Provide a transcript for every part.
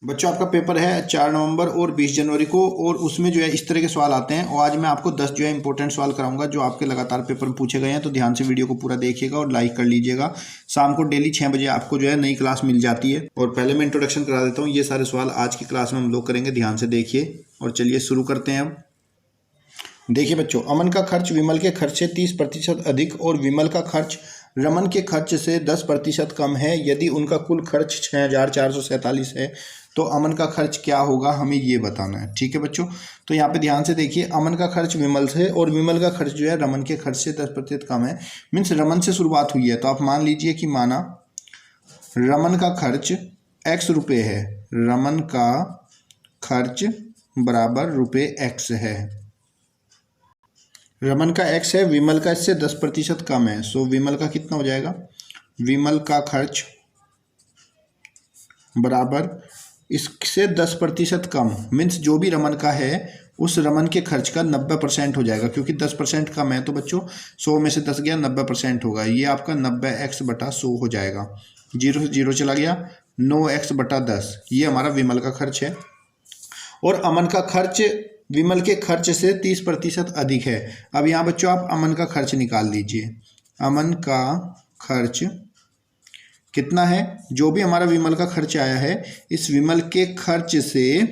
बच्चों आपका पेपर है 4 नवंबर और 20 जनवरी को, और उसमें जो है इस तरह के सवाल आते हैं। और आज मैं आपको 10 जो है इंपॉर्टेंट सवाल कराऊंगा जो आपके लगातार पेपर में पूछे गए हैं। तो ध्यान से वीडियो को पूरा देखिएगा और लाइक कर लीजिएगा। शाम को डेली 6 बजे आपको जो है नई क्लास मिल जाती है। और पहले मैं इंट्रोडक्शन करा देता हूँ। ये सारे सवाल आज की क्लास में हम लोग करेंगे, ध्यान से देखिए। और चलिए शुरू करते हैं। अब देखिए बच्चों, अमन का खर्च विमल के खर्च से 30% अधिक और विमल का खर्च रमन के खर्च से 10% कम है। यदि उनका कुल खर्च 6447 है तो अमन का खर्च क्या होगा, हमें ये बताना है। ठीक है बच्चों, तो यहाँ पे ध्यान से देखिए। अमन का खर्च विमल से और विमल का खर्च जो है रमन के खर्च से 10% कम है। मीन्स रमन से शुरुआत हुई है, तो आप मान लीजिए कि माना रमन का खर्च x रुपये है, रमन का खर्च बराबर रुपये x है। रमन का x है, विमल का इससे 10% कम है। सो विमल का कितना हो जाएगा, विमल का खर्च बराबर इससे 10% कम। मीन्स जो भी रमन का है उस रमन के खर्च का 90% हो जाएगा, क्योंकि 10% कम है। तो बच्चों 100 में से 10 गया, 90% होगा। ये आपका 90x/100 हो जाएगा। 0 से 0 चला गया, 9x/10 ये हमारा विमल का खर्च है। और अमन का खर्च विमल के खर्च से 30% अधिक है। अब यहाँ बच्चों आप अमन का खर्च निकाल लीजिए। अमन का खर्च कितना है, जो भी हमारा विमल का खर्च आया है इस विमल के खर्च से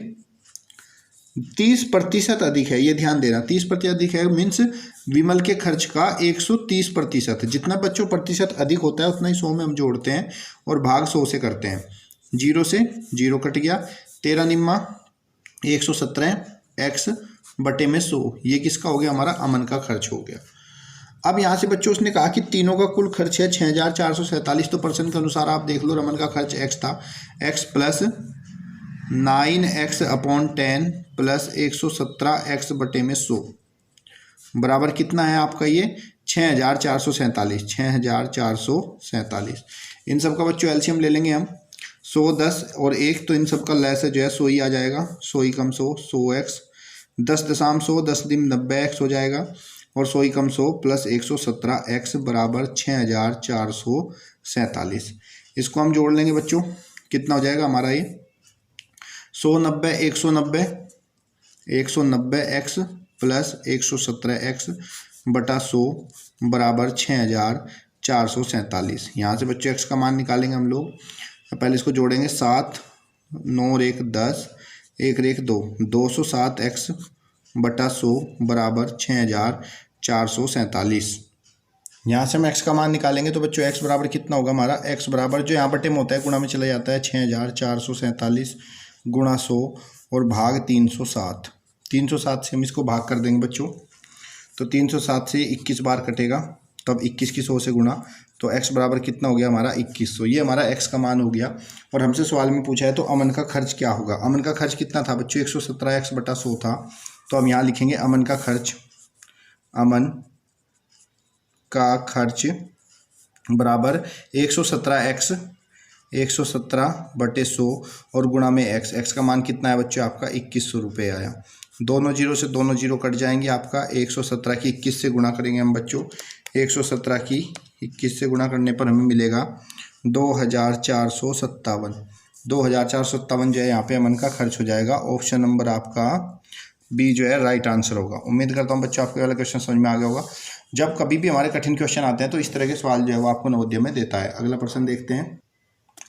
30% अधिक है। ये ध्यान देना, 30% अधिक है मीन्स विमल के खर्च का 130%। जितना बच्चों प्रतिशत अधिक होता है उतना ही 100 में हम जोड़ते हैं और भाग 100 से करते हैं। 0 से 0 कट गया, 13 निम्मा 117x/100। ये किसका हो गया, हमारा अमन का खर्च हो गया। अब यहाँ से बच्चों उसने कहा कि तीनों का कुल खर्च है 6447। तो परसेंट के अनुसार आप देख लो, रमन का खर्च x था, x + 9x/10 + 117x/100 बराबर कितना है आपका, ये 6447। 6447। इन सब का बच्चों एलसीएम ले लेंगे हम। 100, 10 और 1, तो इन सब का लैस जो है 100 ही आ जाएगा। 100 × 100 100x, 10.100 10 × 90x हो जाएगा। और 100 × 100 + 117x बराबर 6447। इसको हम जोड़ लेंगे बच्चों, कितना हो जाएगा हमारा ये 190 190 190x + 117x/100 बराबर 6447। यहाँ से बच्चों x का मान निकालेंगे हम लोग। पहले इसको जोड़ेंगे, 7 9 और 1 10, 1 और 1 2, 207x/100 बराबर 6447। यहाँ से हम x का मान निकालेंगे तो बच्चों x बराबर कितना होगा हमारा, x बराबर जो यहाँ बटे में होता है गुणा में चला जाता है, 6447 × 100 और भाग 307। 307 से हम इसको भाग कर देंगे बच्चों, तो 307 से 21 बार कटेगा, तब 21 की 100 से गुणा, तो x बराबर कितना हो गया हमारा 2100। ये हमारा x का मान हो गया। और हमसे सवाल में पूछा है तो अमन का खर्च क्या होगा। अमन का खर्च कितना था बच्चों, 117x/100 था। तो हम यहाँ लिखेंगे अमन का खर्च, अमन का खर्च बराबर 117x 117/100 और गुणा में x का मान कितना है बच्चों आपका 2100 रुपये आया। दोनों 0 से दोनों 0 कट जाएंगे। आपका 117 की 21 से गुणा करेंगे हम बच्चों, 117 की 21 से गुणा करने पर हमें मिलेगा 2457। 2457 जो है यहाँ पे अमन का खर्च हो जाएगा। ऑप्शन नंबर आपका बी जो है राइट आंसर होगा। उम्मीद करता हूँ बच्चों आपको वाला क्वेश्चन समझ में आ गया होगा। जब कभी भी हमारे कठिन क्वेश्चन आते हैं तो इस तरह के सवाल जो है वो आपको नवोदय में देता है। अगला प्रश्न देखते हैं।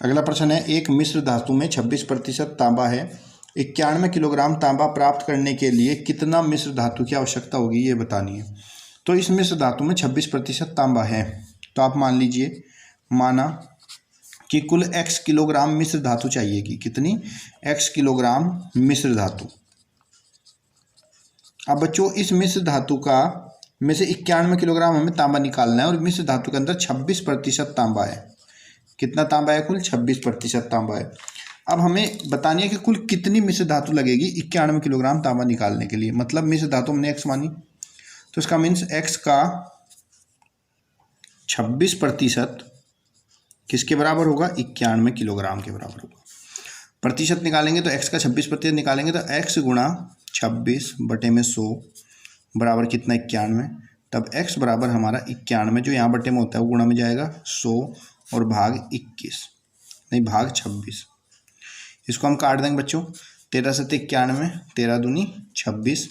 अगला प्रश्न है, एक मिश्र धातु में 26% तांबा है। 91 किलोग्राम तांबा प्राप्त करने के लिए कितना मिश्र धातु की आवश्यकता होगी, ये बतानी है। तो इस मिश्र धातु में 26% तांबा है, तो आप मान लीजिए, माना कि कुल x किलोग्राम मिश्र धातु चाहिएगी। कितनी, x किलोग्राम मिश्र धातु। अब बच्चों इस मिश्र धातु का में से 91 किलोग्राम हमें तांबा निकालना है और मिश्र धातु के अंदर 26% तांबा है। कितना तांबा है, कुल 26% तांबा है। अब हमें बतानी है कि कुल कितनी मिश्र धातु लगेगी 91 किलोग्राम तांबा निकालने के लिए। मतलब मिश्र धातु हमने x मानी, तो इसका मीन्स x का 26% किसके बराबर होगा, 91 किलोग्राम के बराबर होगा। प्रतिशत निकालेंगे तो x का 26% निकालेंगे तो x गुणा 26/100 बराबर कितना, 91। तब x बराबर हमारा 91 जो यहाँ बटे में होता है वो गुणा में जाएगा 100 और भाग 21, नहीं भाग 26। इसको हम काट देंगे बच्चों। 13 सत्ते 91, 13 दूनी 26,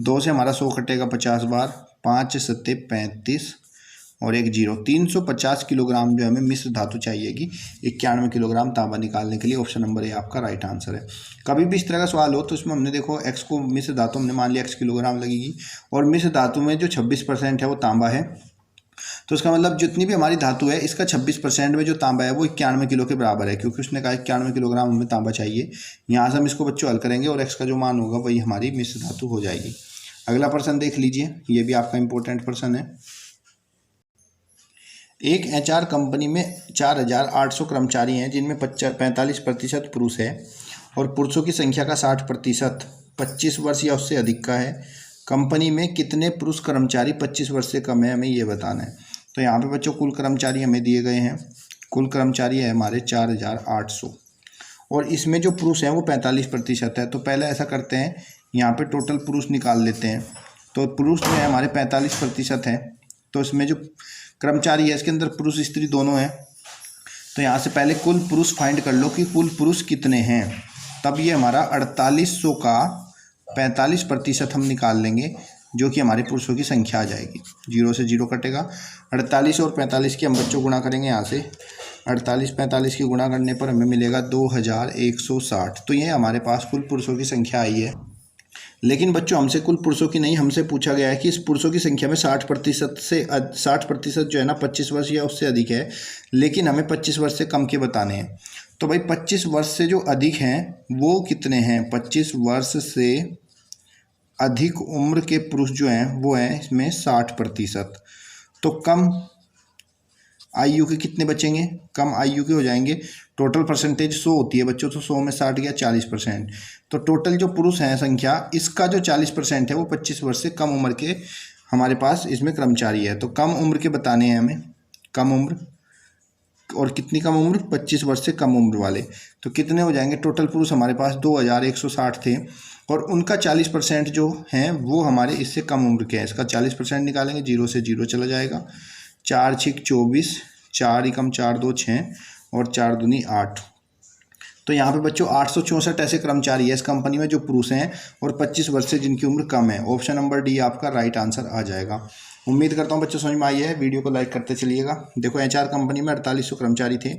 2 से हमारा 100 कटेगा 50 बार, 5 सत्ते 35 और 1 जीरो। 350 किलोग्राम जो हमें मिश्र धातु चाहिएगी 91 किलोग्राम तांबा निकालने के लिए। ऑप्शन नंबर ए आपका राइट आंसर है। कभी भी इस तरह का सवाल हो तो इसमें हमने देखो एक्स को मिश्र धातु हमने मान लिया x किलोग्राम लगेगी, और मिश्र धातु में जो 26% है वो तांबा है, तो इसका मतलब जितनी भी हमारी धातु है इसका 26% में जो तांबा है वो 91 किलो के बराबर है, क्योंकि उसने कहा 91 किलोग्राम हमें तांबा चाहिए। यहाँ से हम इसको बच्चों हल करेंगे और x का जो मान होगा वही हमारी मिश्र धातु हो जाएगी। अगला प्रश्न देख लीजिए, ये भी आपका इंपॉर्टेंट प्रश्न है। एक HR कंपनी में 4800 कर्मचारी हैं, जिनमें 45% पुरुष है और पुरुषों की संख्या का 60% 25 वर्ष या उससे अधिक का है। कंपनी में कितने पुरुष कर्मचारी 25 वर्ष से कम है, हमें ये बताना है। तो यहाँ पे बच्चों कुल कर्मचारी हमें दिए गए हैं, कुल कर्मचारी है हमारे 4800 और इसमें जो पुरुष हैं वो 45% है। तो पहले ऐसा करते हैं, यहाँ पे टोटल पुरुष निकाल लेते हैं। तो पुरुष जो है हमारे 45% है, तो इसमें जो कर्मचारी है इसके अंदर पुरुष स्त्री दोनों हैं। तो यहाँ से पहले कुल पुरुष फाइंड कर लो कि कुल पुरुष कितने हैं, तब ये हमारा 4800 का 45% हम निकाल लेंगे, जो कि हमारे पुरुषों की संख्या आ जाएगी। 0 से 0 कटेगा, 48 और 45 की हम बच्चों गुणा करेंगे। यहाँ से 48 45 की गुणा करने पर हमें मिलेगा 2160। तो ये हमारे पास कुल पुरुषों की संख्या आई है। लेकिन बच्चों हमसे कुल पुरुषों की नहीं, हमसे पूछा गया है कि इस पुरुषों की संख्या में 60% जो है ना 25 वर्ष या उससे अधिक है, लेकिन हमें 25 वर्ष से कम के बताने हैं। तो भाई 25 वर्ष से जो अधिक हैं वो कितने हैं? 25 वर्ष से अधिक उम्र के पुरुष जो हैं वो हैं इसमें 60%। तो कम आयु के कितने बचेंगे? कम आयु के हो जाएंगे, टोटल परसेंटेज 100 होती है बच्चों, तो 100 में 60 गया 40%। तो टोटल जो पुरुष हैं संख्या, इसका जो 40% है वो 25 वर्ष से कम उम्र के हमारे पास इसमें कर्मचारी है। तो कम उम्र के बताने हैं हमें, कम उम्र, और कितनी कम उम्र? 25 वर्ष से कम उम्र वाले। तो कितने हो जाएंगे? टोटल पुरुष हमारे पास 2160 थे और उनका 40% जो हैं वो हमारे इससे कम उम्र के हैं। इसका 40% निकालेंगे, 0 से 0 चला जाएगा, 4 6 24, 4 एकम 4 2 6 और 4 दूनी 8। तो यहाँ पे बच्चों 864 ऐसे कर्मचारी है इस कंपनी में जो पुरुष हैं और 25 वर्ष से जिनकी उम्र कम है। ऑप्शन नंबर डी आपका राइट आंसर आ जाएगा। उम्मीद करता हूँ बच्चों समझ में आई है। वीडियो को लाइक करते चलिएगा। देखो HR कंपनी में 4800 कर्मचारी थे,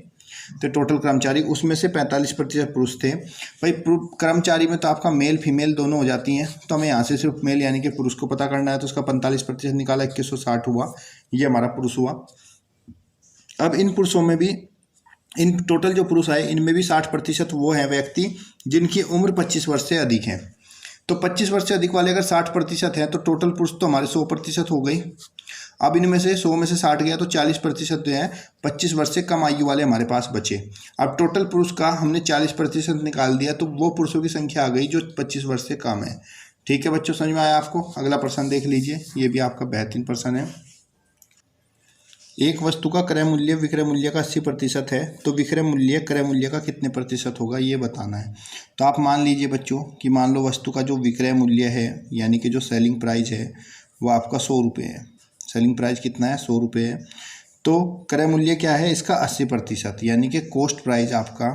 तो टोटल कर्मचारी उसमें से 45% पुरुष थे। भाई कर्मचारी में तो आपका मेल फीमेल दोनों हो जाती हैं, तो हमें यहाँ से सिर्फ मेल यानी कि पुरुष को पता करना है। तो उसका 45% निकाला, 2160 हुआ, ये हमारा पुरुष हुआ। अब इन पुरुषों में भी, इन टोटल जो पुरुष आए इनमें भी 60% वो हैं व्यक्ति जिनकी उम्र 25 वर्ष से अधिक है। तो 25 वर्ष से अधिक वाले अगर 60% हैं तो टोटल पुरुष तो हमारे 100% हो गई। अब इनमें से 100 में से 60 गया तो 40% जो है 25 वर्ष से कम आयु वाले हमारे पास बचे। अब टोटल पुरुष का हमने 40% निकाल दिया, तो वो पुरुषों की संख्या आ गई जो 25 वर्ष से कम है। ठीक है बच्चों, समझ में आया आपको? अगला प्रश्न देख लीजिए, ये भी आपका बेहतरीन प्रश्न है। एक वस्तु का क्रय मूल्य विक्रय मूल्य का 80% है, तो विक्रय मूल्य क्रय मूल्य का कितने प्रतिशत होगा ये बताना है। तो आप मान लीजिए बच्चों कि मान लो वस्तु का जो विक्रय मूल्य है यानी कि जो सेलिंग प्राइस है वो आपका 100 रुपये है। सेलिंग प्राइस कितना है? 100 रुपये है। तो क्रय मूल्य क्या है इसका? 80%, यानी कि कॉस्ट प्राइस आपका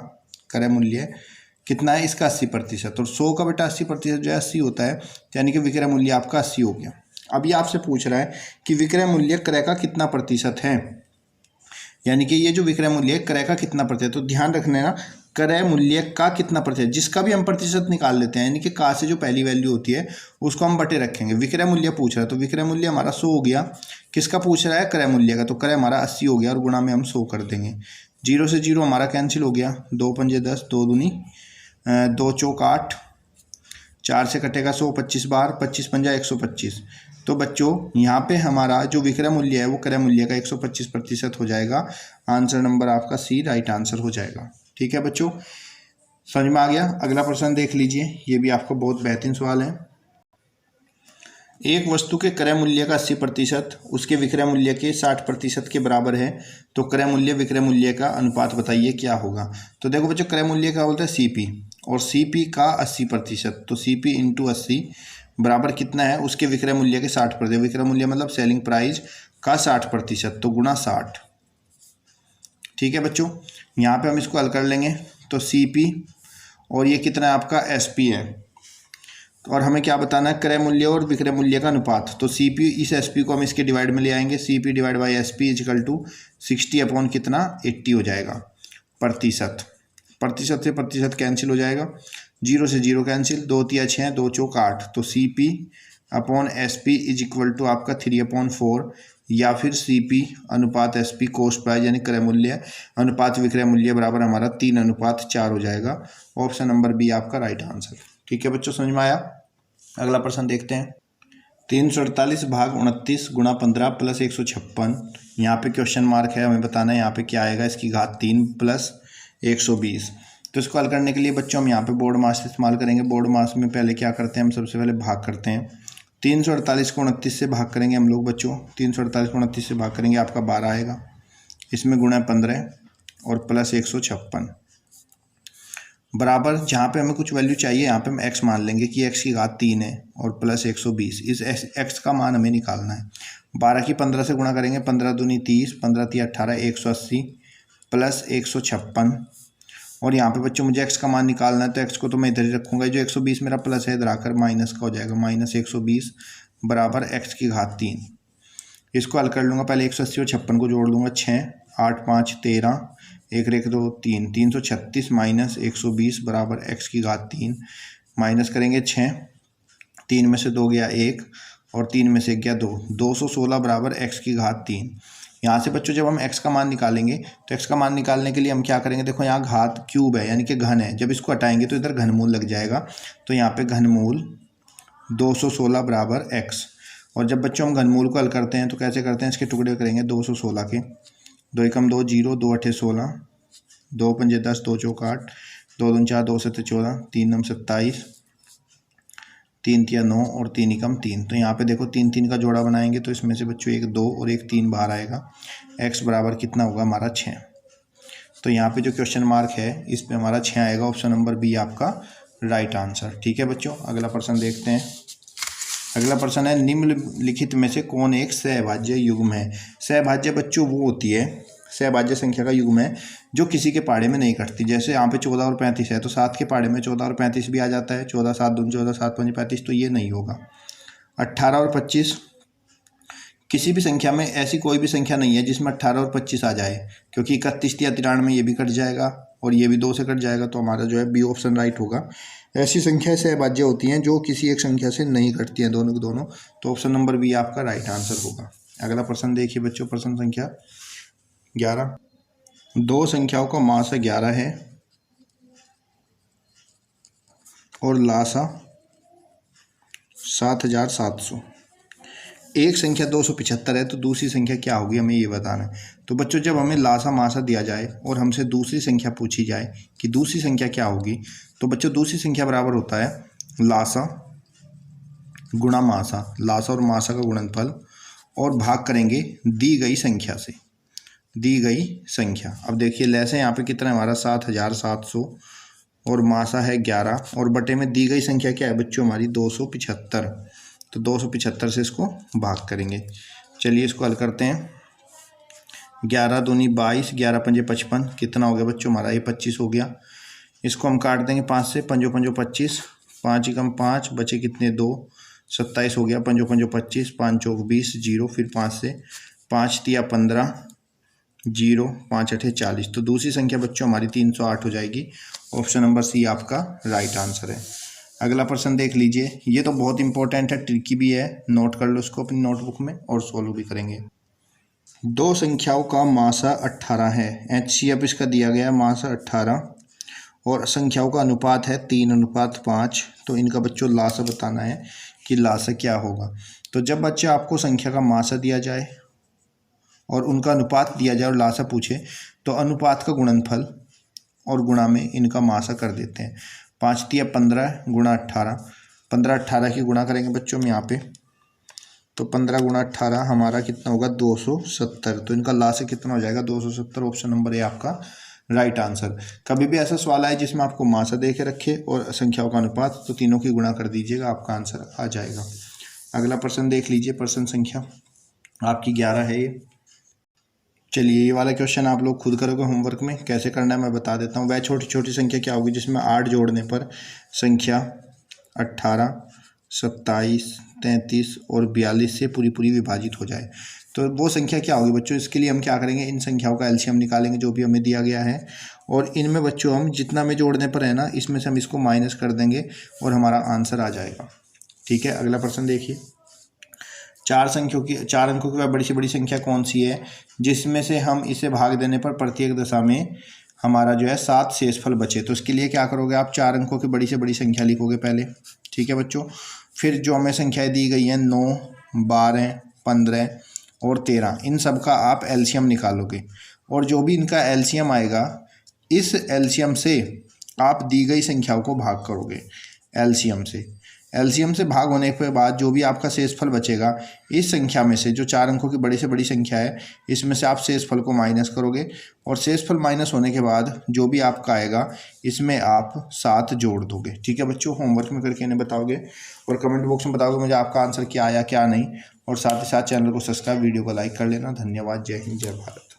क्रय मूल्य कितना है इसका? 80%। और 100 का बेटा 80% जो है 80 होता है, यानी कि विक्रय मूल्य आपका 80 हो गया। अब ये आपसे पूछ रहा है कि विक्रय मूल्य क्रय का कितना प्रतिशत है, यानी कि ये जो विक्रय मूल्य है क्रय का कितना प्रतिशत। तो ध्यान रखना है ना, क्रय मूल्य का कितना प्रतिशत, जिसका भी हम प्रतिशत निकाल लेते हैं, यानी कि का से जो पहली वैल्यू होती है उसको हम बटे रखेंगे। विक्रय मूल्य पूछ रहा है तो विक्रय मूल्य हमारा 100 हो गया। किसका पूछ रहा है? क्रय मूल्य का। तो क्रय हमारा 80 हो गया और गुणा में हम 100 कर देंगे। 0 से 0 हमारा कैंसिल हो गया, 2 पंजे 10, 2 दूनी 2 चौक 8, 4 से कटेगा 100, 25 बार, 25 पंजा 125। तो बच्चों यहाँ पे हमारा जो विक्रय मूल्य है वो क्रय मूल्य का 125% हो जाएगा। आंसर नंबर आपका सी राइट आंसर हो जाएगा। ठीक है बच्चों, समझ में आ गया? अगला प्रश्न देख लीजिए, ये भी आपका बहुत बेहतरीन सवाल है। एक वस्तु के क्रय मूल्य का 80% उसके विक्रय मूल्य के 60% के बराबर है, तो क्रय मूल्य विक्रय मूल्य का अनुपात बताइए क्या होगा। तो देखो बच्चों, क्रय मूल्य क्या बोलते हैं? CP, और CP का 80%, तो CP × 80 बराबर कितना है? उसके विक्रय मूल्य के 60%। विक्रय मूल्य मतलब सेलिंग प्राइस का 60%, तो गुणा 60। ठीक है बच्चों, यहाँ पे हम इसको हल कर लेंगे। तो CP और ये कितना है आपका SP है। और हमें क्या बताना है, क्रय मूल्य और विक्रय मूल्य का अनुपात। तो CP इस SP को हम इसके डिवाइड में ले आएंगे, CP divide by SP is equal to 60 upon कितना 80 हो जाएगा प्रतिशत। प्रतिशत से प्रतिशत कैंसिल हो जाएगा, 0 से 0 कैंसिल, 2 तिया 6, 2 चौक 8। तो CP upon SP is equal to आपका 3/4 या फिर CP अनुपात SP कॉस्ट प्राइस यानी क्रय मूल्य अनुपात विक्रय मूल्य बराबर हमारा 3:4 हो जाएगा। ऑप्शन नंबर बी आपका राइट आंसर। ठीक है बच्चों, समझ में आया। अगला प्रश्न देखते हैं। 348 भाग 29 गुणा 15 प्लस 156। यहाँ पे क्वेश्चन मार्क है, हमें बताना है यहाँ पे क्या आएगा, इसकी घात 3 प्लस 120। तो इसको हल करने के लिए बच्चों हम यहाँ पे बोर्ड मास इस्तेमाल करेंगे। बोर्ड मास में पहले क्या करते हैं, हम सबसे पहले भाग करते हैं। 348 को 29 से भाग करेंगे हम लोग बच्चों, 348 को 29 से भाग करेंगे, आपका 12 आएगा। इसमें गुणा 15 और प्लस 156 बराबर, जहाँ पे हमें कुछ वैल्यू चाहिए यहाँ पे हम x मान लेंगे कि x की घात 3 है और प्लस 120। इस x का मान हमें निकालना है। 12 की 15 से गुणा करेंगे, 15 दूनी 30, 15 तिया 18, 180 प्लस 156। और यहाँ पे बच्चों मुझे x का मान निकालना है, तो x को तो मैं इधर ही रखूँगा। जो 120 मेरा प्लस है इधर आकर माइनस का हो जाएगा, माइनस 120 बराबर x की घात 3। इसको हल कर लूँगा, पहले 180 और 56 को जोड़ लूँगा, 6 8 5 13, 1 1 2 3, 336 माइनस 120 बराबर x की घात 3। माइनस करेंगे 6, 3 में से 2 गया 1 और 3 में से गया 2, 216 बराबर x की घात 3। यहाँ से बच्चों जब हम x का मान निकालेंगे तो x का मान निकालने के लिए हम क्या करेंगे, देखो यहाँ घात क्यूब है यानी कि घन है, जब इसको हटाएंगे तो इधर घनमूल लग जाएगा। तो यहाँ पे घनमूल 216 बराबर x। और जब बच्चों हम घनमूल को हल करते हैं तो कैसे करते हैं, इसके टुकड़े करेंगे 216 के, 2 एकम 2 0, 2 अठे 16, 2 पंजे 10, 2 चौक 8, 2 दूनी 4, 2 सत्ते 14, 3 नम 27, 3 तिया 9 और 3 एकम 3। तो यहाँ पे देखो 3 3 का जोड़ा बनाएंगे तो इसमें से बच्चों 1 2 और 1 3 बाहर आएगा। x बराबर कितना होगा हमारा 6। तो यहाँ पे जो क्वेश्चन मार्क है इस पे हमारा 6 आएगा। ऑप्शन नंबर बी आपका राइट आंसर। ठीक है बच्चों, अगला प्रश्न देखते हैं। अगला प्रश्न है, निम्नलिखित में से कौन एक सहभाज्य युग्म है। सहभाज्य बच्चों वो होती है, सहभाज्य संख्या का युग्म है जो किसी के पाड़े में नहीं कटती। जैसे यहाँ पे 14 और 35 है तो 7 के पाड़े में 14 और 35 भी आ जाता है, 14 7 दूनी 14, 7 5 35, तो ये नहीं होगा। 18 और 25, किसी भी संख्या में ऐसी कोई भी संख्या नहीं है जिसमें 18 और 25 आ जाए, क्योंकि 31 या 93 ये भी कट जाएगा और ये भी 2 से कट जाएगा। तो हमारा जो है बी ऑप्शन राइट होगा। ऐसी संख्याएं सहभाज्य होती हैं जो किसी एक संख्या से नहीं कटती हैं, दोनों की दोनों। तो ऑप्शन नंबर बी आपका राइट आंसर होगा। अगला प्रश्न देखिए बच्चों, प्रश्न संख्या 11। दो संख्याओं का मास 11 है और लासा 7700। एक संख्या 275 है तो दूसरी संख्या क्या होगी, हमें ये बताना है। तो बच्चों जब हमें लासा मासा दिया जाए और हमसे दूसरी संख्या पूछी जाए कि दूसरी संख्या क्या होगी, तो बच्चों दूसरी संख्या बराबर होता है लासा गुणा मासा, लासा और मासा का गुणनफल, और भाग करेंगे दी गई संख्या से, दी गई संख्या। अब देखिए लैसा यहाँ पे कितना है हमारा 7700 और मासा है 11 और बटे में दी गई संख्या क्या है बच्चों हमारी 275। तो 275 से इसको भाग करेंगे। चलिए इसको हल करते हैं। 11 दूनी 22, 11 पंजे 55, कितना हो गया बच्चों हमारा ये 25 हो गया। इसको हम काट देंगे 5 से, पंजो पंजो 25, 5 एकम 5, बचे कितने 2, 27 हो गया। पंजो पंजो 25, 5 चौक 20, 0, फिर 5 से 5 तिया 15, 0, 5 अठे 40। तो दूसरी संख्या बच्चों हमारी 308 हो जाएगी। ऑप्शन नंबर सी आपका राइट आंसर है। अगला प्रश्न देख लीजिए, ये तो बहुत इंपॉर्टेंट है, ट्रिकी भी है, नोट कर लो इसको अपनी नोटबुक में और सोल्व भी करेंगे। दो संख्याओं का मासा 18 है, HCF इसका दिया गया मासा 18 और संख्याओं का अनुपात है 3:5। तो इनका बच्चों लासा बताना है कि लासा क्या होगा। तो जब बच्चे आपको संख्या का मासा दिया जाए और उनका अनुपात दिया जाए और लासा पूछे तो अनुपात का गुणनफल और गुणा में इनका मासा कर देते हैं। 5 तिया 15 गुणा 18, 15 18 की गुणा करेंगे बच्चों हम यहाँ पे, तो 15 गुणा 18 हमारा कितना होगा 270। तो इनका लासा कितना हो जाएगा 270। ऑप्शन नंबर ए आपका राइट आंसर। कभी भी ऐसा सवाल आए जिसमें आपको मासा दे के रखे और संख्याओं का अनुपात, तो तीनों की गुणा कर दीजिएगा, आपका आंसर आ जाएगा। अगला प्रश्न देख लीजिए, प्रश्न संख्या आपकी 11 है ये। चलिए ये वाला क्वेश्चन आप लोग खुद करोगे होमवर्क में, कैसे करना है मैं बता देता हूँ। वह छोटी छोटी संख्या क्या होगी जिसमें 8 जोड़ने पर संख्या 18, 27, 33 और 42 से पूरी पूरी विभाजित हो जाए। तो वो संख्या क्या होगी बच्चों? इसके लिए हम क्या करेंगे, इन संख्याओं का एलसीएम निकालेंगे जो भी हमें दिया गया है, और इनमें बच्चों हम जितना में जोड़ने पर है ना, इसमें से हम इसको माइनस कर देंगे और हमारा आंसर आ जाएगा। ठीक है, अगला प्रश्न देखिए। 4 अंकों की वह बड़ी से बड़ी संख्या कौन सी है जिसमें से हम इसे भाग देने पर प्रत्येक दशा में हमारा जो है 7 शेषफल बचे? तो इसके लिए क्या करोगे आप, 4 अंकों की बड़ी से बड़ी संख्या लिखोगे पहले। ठीक है बच्चों, फिर जो हमें संख्याएं दी गई हैं 9, 12, 15 और 13, इन सब का आप एलसीएम निकालोगे, और जो भी इनका एलसीएम आएगा इस एलसीएम से आप दी गई संख्याओं को भाग करोगे। एलसीएम से भाग होने के बाद जो भी आपका शेषफल बचेगा, इस संख्या में से जो 4 अंकों की बड़ी से बड़ी संख्या है इसमें से आप शेषफल को माइनस करोगे, और शेषफल माइनस होने के बाद जो भी आपका आएगा इसमें आप 7 जोड़ दोगे। ठीक है बच्चों, होमवर्क में करके इन्हें बताओगे और कमेंट बॉक्स में बताओगे मुझे आपका आंसर क्या आया क्या नहीं, और साथ ही साथ चैनल को सब्सक्राइब, वीडियो को लाइक कर लेना। धन्यवाद। जय हिंद, जय भारत।